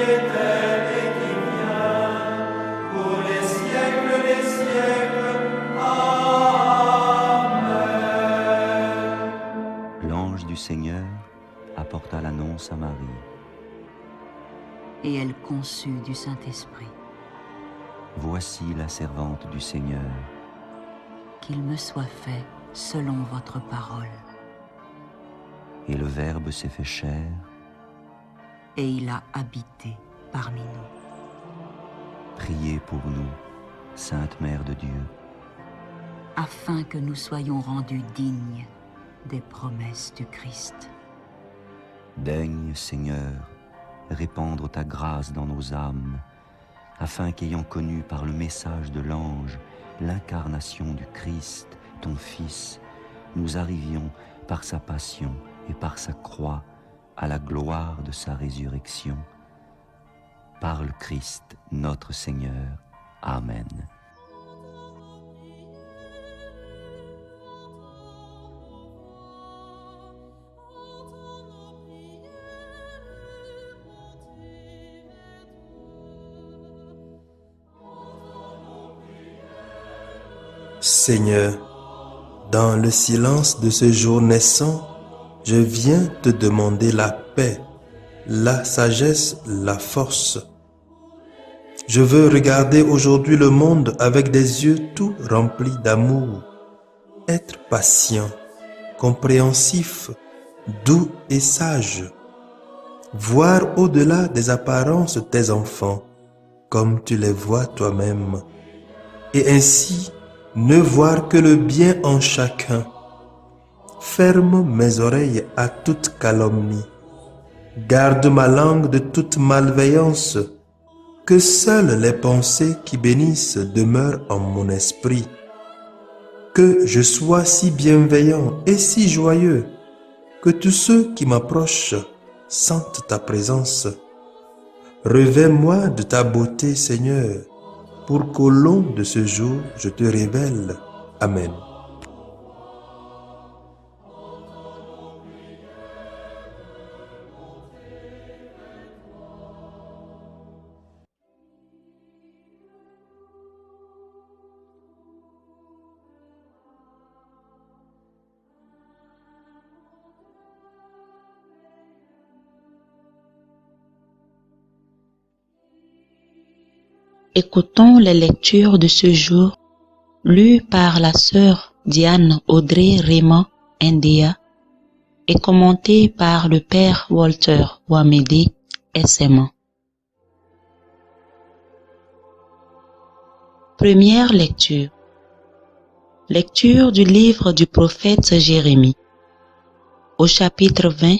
est et qui vient, pour les siècles des siècles. Amen. L'ange du Seigneur apporta l'annonce à Marie. Et elle conçut du Saint-Esprit. Voici la servante du Seigneur. Qu'il me soit fait selon votre parole. Et le Verbe s'est fait chair. Et il a habité parmi nous. Priez pour nous, Sainte Mère de Dieu, Afin que nous soyons rendus dignes des promesses du Christ. daigne, Seigneur, répandre ta grâce dans nos âmes, afin qu'ayant connu par le message de l'ange l'incarnation du Christ, ton Fils, nous arrivions par sa passion et par sa croix à la gloire de sa résurrection. Par le Christ, notre Seigneur. Amen. Seigneur, dans le silence de ce jour naissant, je viens te demander la paix, la sagesse, la force. Je veux regarder aujourd'hui le monde avec des yeux tout remplis d'amour, être patient, compréhensif, doux et sage, voir au-delà des apparences tes enfants, comme tu les vois toi-même, et ainsi ne voir que le bien en chacun. Ferme mes oreilles à toute calomnie. Garde ma langue de toute malveillance. Que seules les pensées qui bénissent demeurent en mon esprit. Que je sois si bienveillant et si joyeux que tous ceux qui m'approchent sentent ta présence. Revêts-moi de ta beauté, Seigneur, pour qu'au long de ce jour, je te révèle. Amen. Écoutons les lectures de ce jour lues par la sœur Diane Audrey Raymond India et commentées par le père Walter Wamedi SMA. Première lecture. Lecture du livre du prophète Jérémie. Au chapitre 20,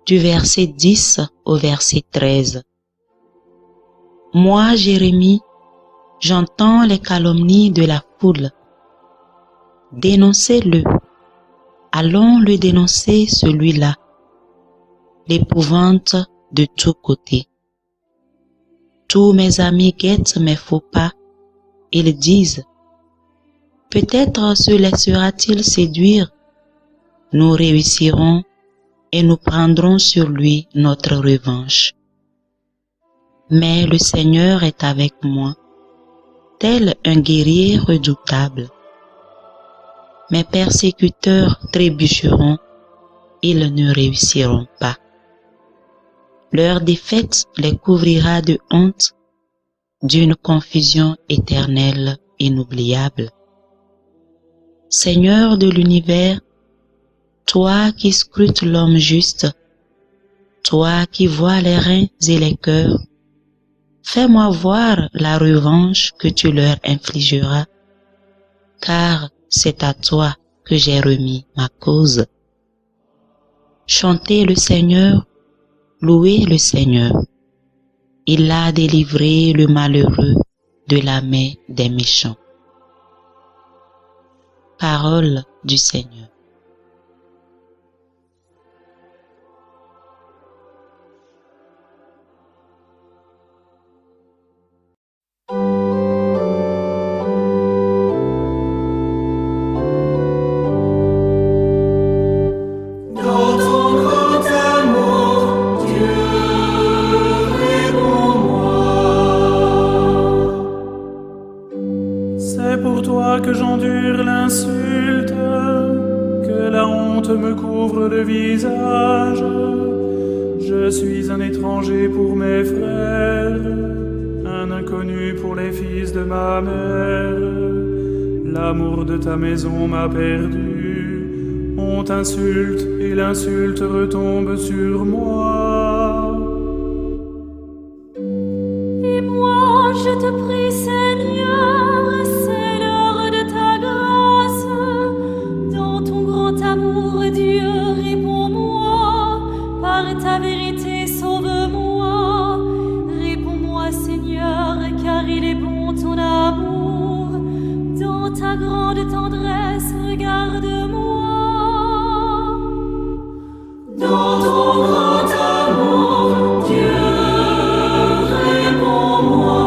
du verset 10 au verset 13. Moi, Jérémie, j'entends les calomnies de la foule. Dénoncez-le. Allons le dénoncer, celui-là. L'épouvante de tous côtés. Tous mes amis guettent mes faux pas. Ils disent, peut-être se laissera-t-il séduire. Nous réussirons et nous prendrons sur lui notre revanche. Mais le Seigneur est avec moi, tel un guerrier redoutable. Mes persécuteurs trébucheront, ils ne réussiront pas. Leur défaite les couvrira de honte, d'une confusion éternelle inoubliable. Seigneur de l'univers, toi qui scrutes l'homme juste, toi qui vois les reins et les cœurs, fais-moi voir la revanche que tu leur infligeras, car c'est à toi que j'ai remis ma cause. Chantez le Seigneur, louez le Seigneur. Il a délivré le malheureux de la main des méchants. Parole du Seigneur. Dans ton grand amour, Dieu détresse de ma mère. L'amour de ta maison m'a perdu. On t'insulte et l'insulte retombe sur moi. Et moi, je te prie, Seigneur, c'est l'heure de ta grâce. Dans ton grand amour, Dieu, réponds-moi. Par ta vérité, sauve-moi. Réponds-moi, Seigneur, car il est bon ton amour. Dans ta grande tendresse, regarde-moi. Dans ton grand amour, Dieu, réponds-moi.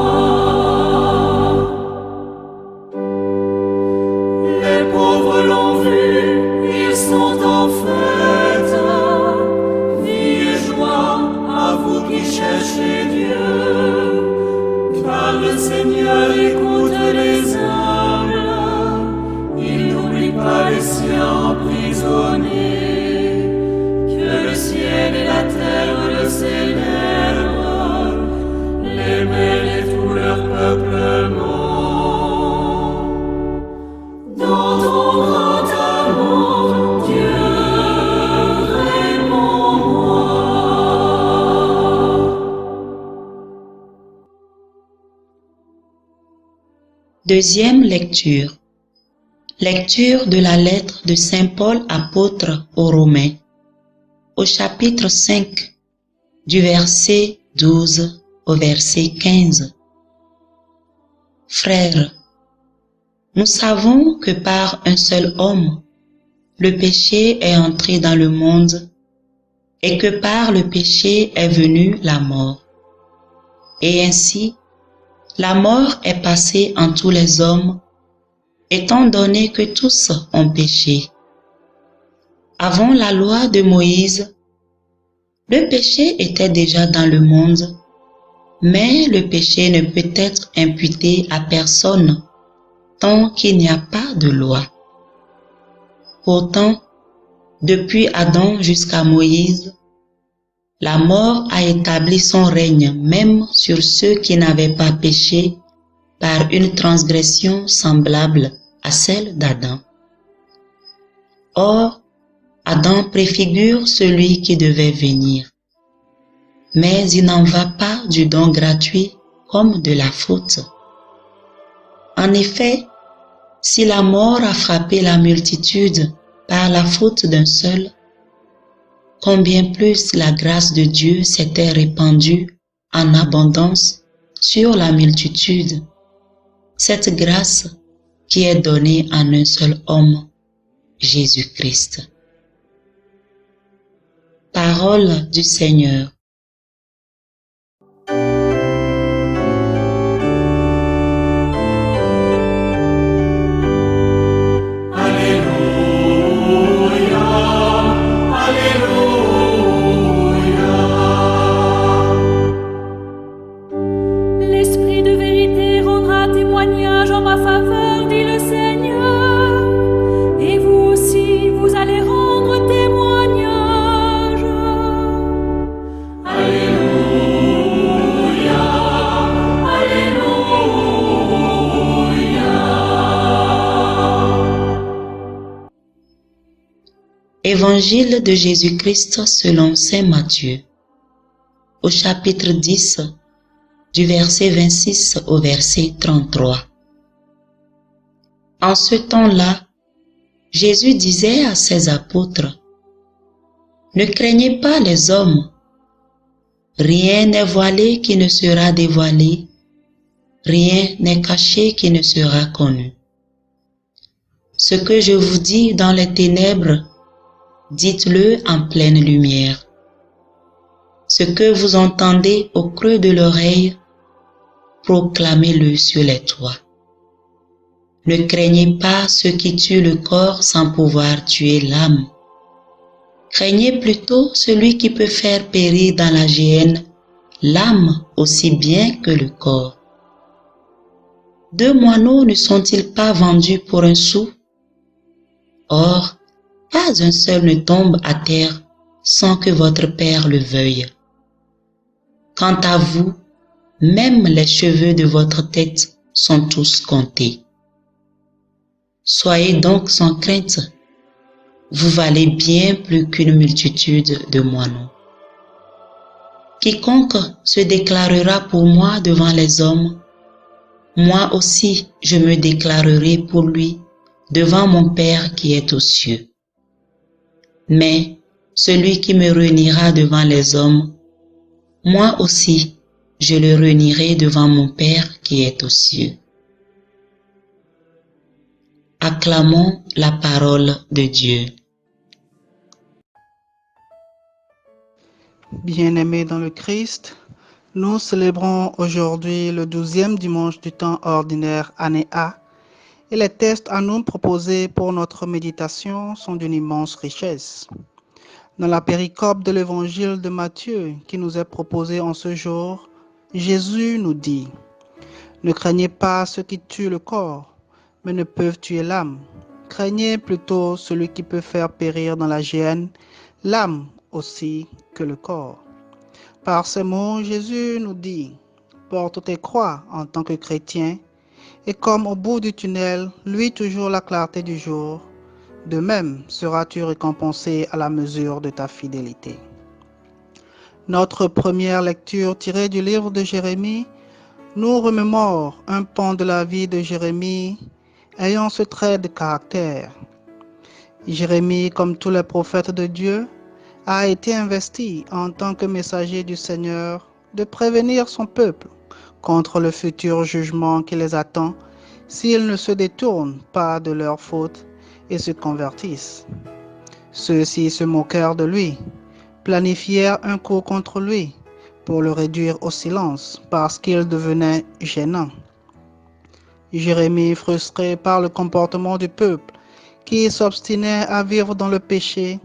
Les pauvres l'ont vu, ils sont en fête. Vie et joie à vous qui cherchez Dieu, car le Seigneur écoute les humbles. Il n'oublie pas les siens emprisonnés. Que le ciel et la terre le célèbrent, les mers et tout leur peuplement. Dans ton grand amour, Dieu, réponds-moi. Deuxième lecture. Lecture de la lettre de Saint Paul apôtre aux Romains, au chapitre 5, du verset 12 au verset 15. Frères, nous savons que par un seul homme, le péché est entré dans le monde et que par le péché est venue la mort. Et ainsi, la mort est passée en tous les hommes, étant donné que tous ont péché. Avant la loi de Moïse, le péché était déjà dans le monde, mais le péché ne peut être imputé à personne tant qu'il n'y a pas de loi. Pourtant, depuis Adam jusqu'à Moïse, la mort a établi son règne même sur ceux qui n'avaient pas péché par une transgression semblable à celle d'Adam. Or, Adam préfigure celui qui devait venir. Mais il n'en va pas du don gratuit comme de la faute. En effet, si la mort a frappé la multitude par la faute d'un seul, combien plus la grâce de Dieu s'était répandue en abondance sur la multitude, cette grâce qui est donnée en un seul homme, Jésus-Christ. Parole du Seigneur. L'Esprit de vérité rendra témoignage en ma faveur, dit le Seigneur. Et vous aussi, vous allez rendre témoignage. Alléluia, Alléluia. Évangile de Jésus-Christ selon saint Matthieu, au chapitre 10, du verset 26 au verset 33. En ce temps-là, Jésus disait à ses apôtres, « Ne craignez pas les hommes, rien n'est voilé qui ne sera dévoilé, rien n'est caché qui ne sera connu. Ce que je vous dis dans les ténèbres, dites-le en pleine lumière. Ce que vous entendez au creux de l'oreille, proclamez-le sur les toits. Ne craignez pas ceux qui tuent le corps sans pouvoir tuer l'âme. Craignez plutôt celui qui peut faire périr dans la géhenne l'âme aussi bien que le corps. 2 moineaux ne sont-ils pas vendus pour un sou? Or, pas un seul ne tombe à terre sans que votre Père le veuille. Quant à vous, même les cheveux de votre tête sont tous comptés. Soyez donc sans crainte. Vous valez bien plus qu'une multitude de moineaux. Quiconque se déclarera pour moi devant les hommes, moi aussi je me déclarerai pour lui devant mon Père qui est aux cieux. Mais celui qui me réunira devant les hommes, moi aussi je le réunirai devant mon Père qui est aux cieux. Acclamons la parole de Dieu. Bien-aimés dans le Christ, nous célébrons aujourd'hui le 12e dimanche du temps ordinaire, année A, et les textes à nous proposés pour notre méditation sont d'une immense richesse. Dans la péricope de l'évangile de Matthieu qui nous est proposée en ce jour, Jésus nous dit « Ne craignez pas ceux qui tuent le corps, mais ne peuvent tuer l'âme. Craignez plutôt celui qui peut faire périr dans la géhenne l'âme aussi que le corps. » Par ces mots, Jésus nous dit « Porte tes croix en tant que chrétien, et comme au bout du tunnel, luit toujours la clarté du jour, de même seras-tu récompensé à la mesure de ta fidélité. » Notre première lecture tirée du livre de Jérémie nous remémore un pan de la vie de Jérémie ayant ce trait de caractère. Jérémie, comme tous les prophètes de Dieu, a été investi en tant que messager du Seigneur de prévenir son peuple contre le futur jugement qui les attend s'ils ne se détournent pas de leurs fautes et se convertissent. Ceux-ci se moquèrent de lui, planifièrent un coup contre lui pour le réduire au silence parce qu'il devenait gênant. Jérémie, frustré par le comportement du peuple qui s'obstinait à vivre dans le péché,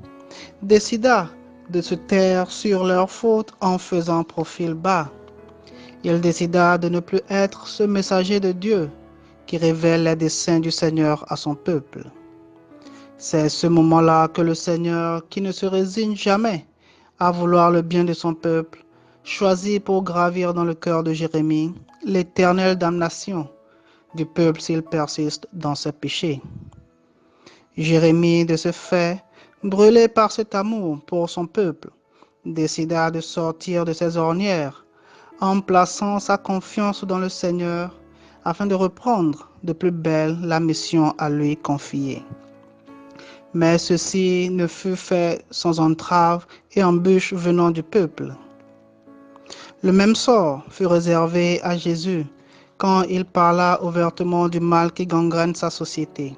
décida de se taire sur leurs fautes en faisant profil bas. Il décida de ne plus être ce messager de Dieu qui révèle les desseins du Seigneur à son peuple. C'est ce moment-là que le Seigneur, qui ne se résigne jamais à vouloir le bien de son peuple, choisit pour gravir dans le cœur de Jérémie l'éternelle damnation du peuple s'il persiste dans ses péchés. Jérémie, de ce fait, brûlé par cet amour pour son peuple, décida de sortir de ses ornières en plaçant sa confiance dans le Seigneur afin de reprendre de plus belle la mission à lui confiée. Mais ceci ne fut fait sans entrave et embûche venant du peuple. Le même sort fut réservé à Jésus quand il parla ouvertement du mal qui gangrène sa société.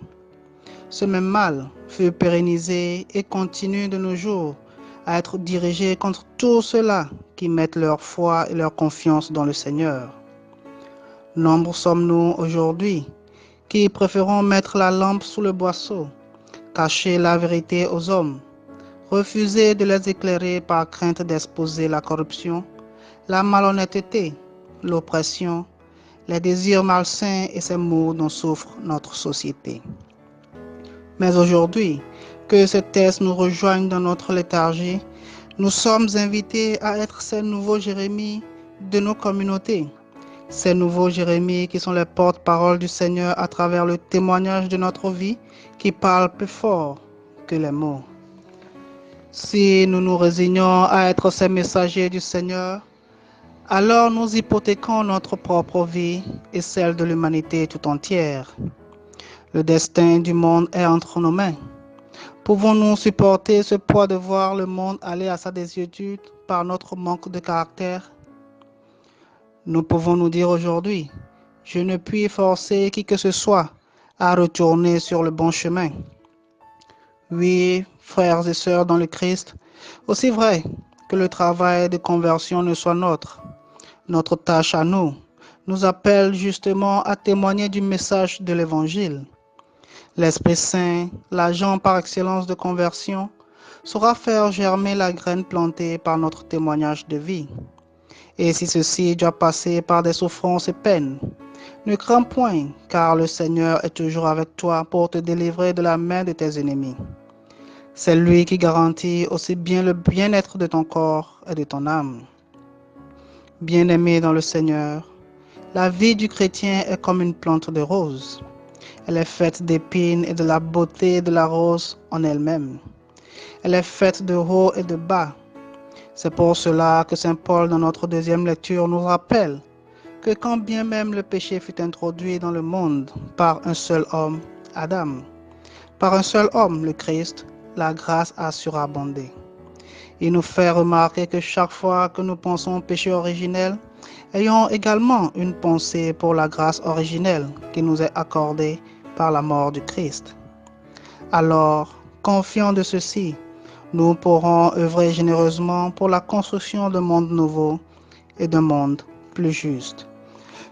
Ce même mal fut pérennisé et continue de nos jours à être dirigé contre tous ceux-là qui mettent leur foi et leur confiance dans le Seigneur. Nombre sommes-nous aujourd'hui qui préférons mettre la lampe sous le boisseau, cacher la vérité aux hommes, refuser de les éclairer par crainte d'exposer la corruption, la malhonnêteté, l'oppression, les désirs malsains et ces maux dont souffre notre société. Mais aujourd'hui, que ces textes nous rejoignent dans notre léthargie, nous sommes invités à être ces nouveaux Jérémies de nos communautés, ces nouveaux Jérémies qui sont les porte-parole du Seigneur à travers le témoignage de notre vie qui parle plus fort que les mots. Si nous nous résignons à être ces messagers du Seigneur, alors nous hypothéquons notre propre vie et celle de l'humanité tout entière. Le destin du monde est entre nos mains. Pouvons-nous supporter ce poids de voir le monde aller à sa désuétude par notre manque de caractère? Nous pouvons nous dire aujourd'hui, je ne puis forcer qui que ce soit à retourner sur le bon chemin. Oui, frères et sœurs dans le Christ, aussi vrai que le travail de conversion ne soit notre tâche à nous appelle justement à témoigner du message de l'Évangile. L'Esprit Saint, l'agent par excellence de conversion, saura faire germer la graine plantée par notre témoignage de vie. Et si ceci doit passer par des souffrances et peines, ne crains point, car le Seigneur est toujours avec toi pour te délivrer de la main de tes ennemis. C'est lui qui garantit aussi bien le bien-être de ton corps et de ton âme. Bien-aimés dans le Seigneur, La vie du chrétien est comme une plante de rose. Elle est faite d'épines et de la beauté de la rose en elle-même. Elle est faite de haut et de bas. C'est pour cela que Saint Paul, dans notre deuxième lecture, nous rappelle que quand bien même le péché fut introduit dans le monde par un seul homme, Adam, par un seul homme, le Christ, la grâce a surabondé. Il nous fait remarquer que chaque fois que nous pensons au péché originel, ayons également une pensée pour la grâce originelle qui nous est accordée par la mort du Christ. Alors, confiants de ceci, nous pourrons œuvrer généreusement pour la construction d'un monde nouveau et d'un monde plus juste.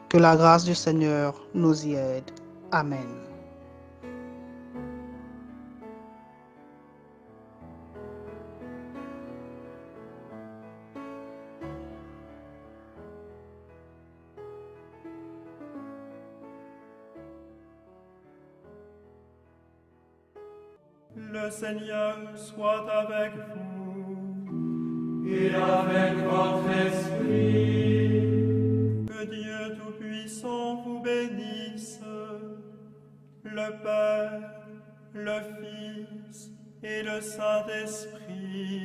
Que la grâce du Seigneur nous y aide. Amen. Le Seigneur soit avec vous et avec votre esprit. Que Dieu Tout-Puissant vous bénisse, le Père, le Fils et le Saint-Esprit.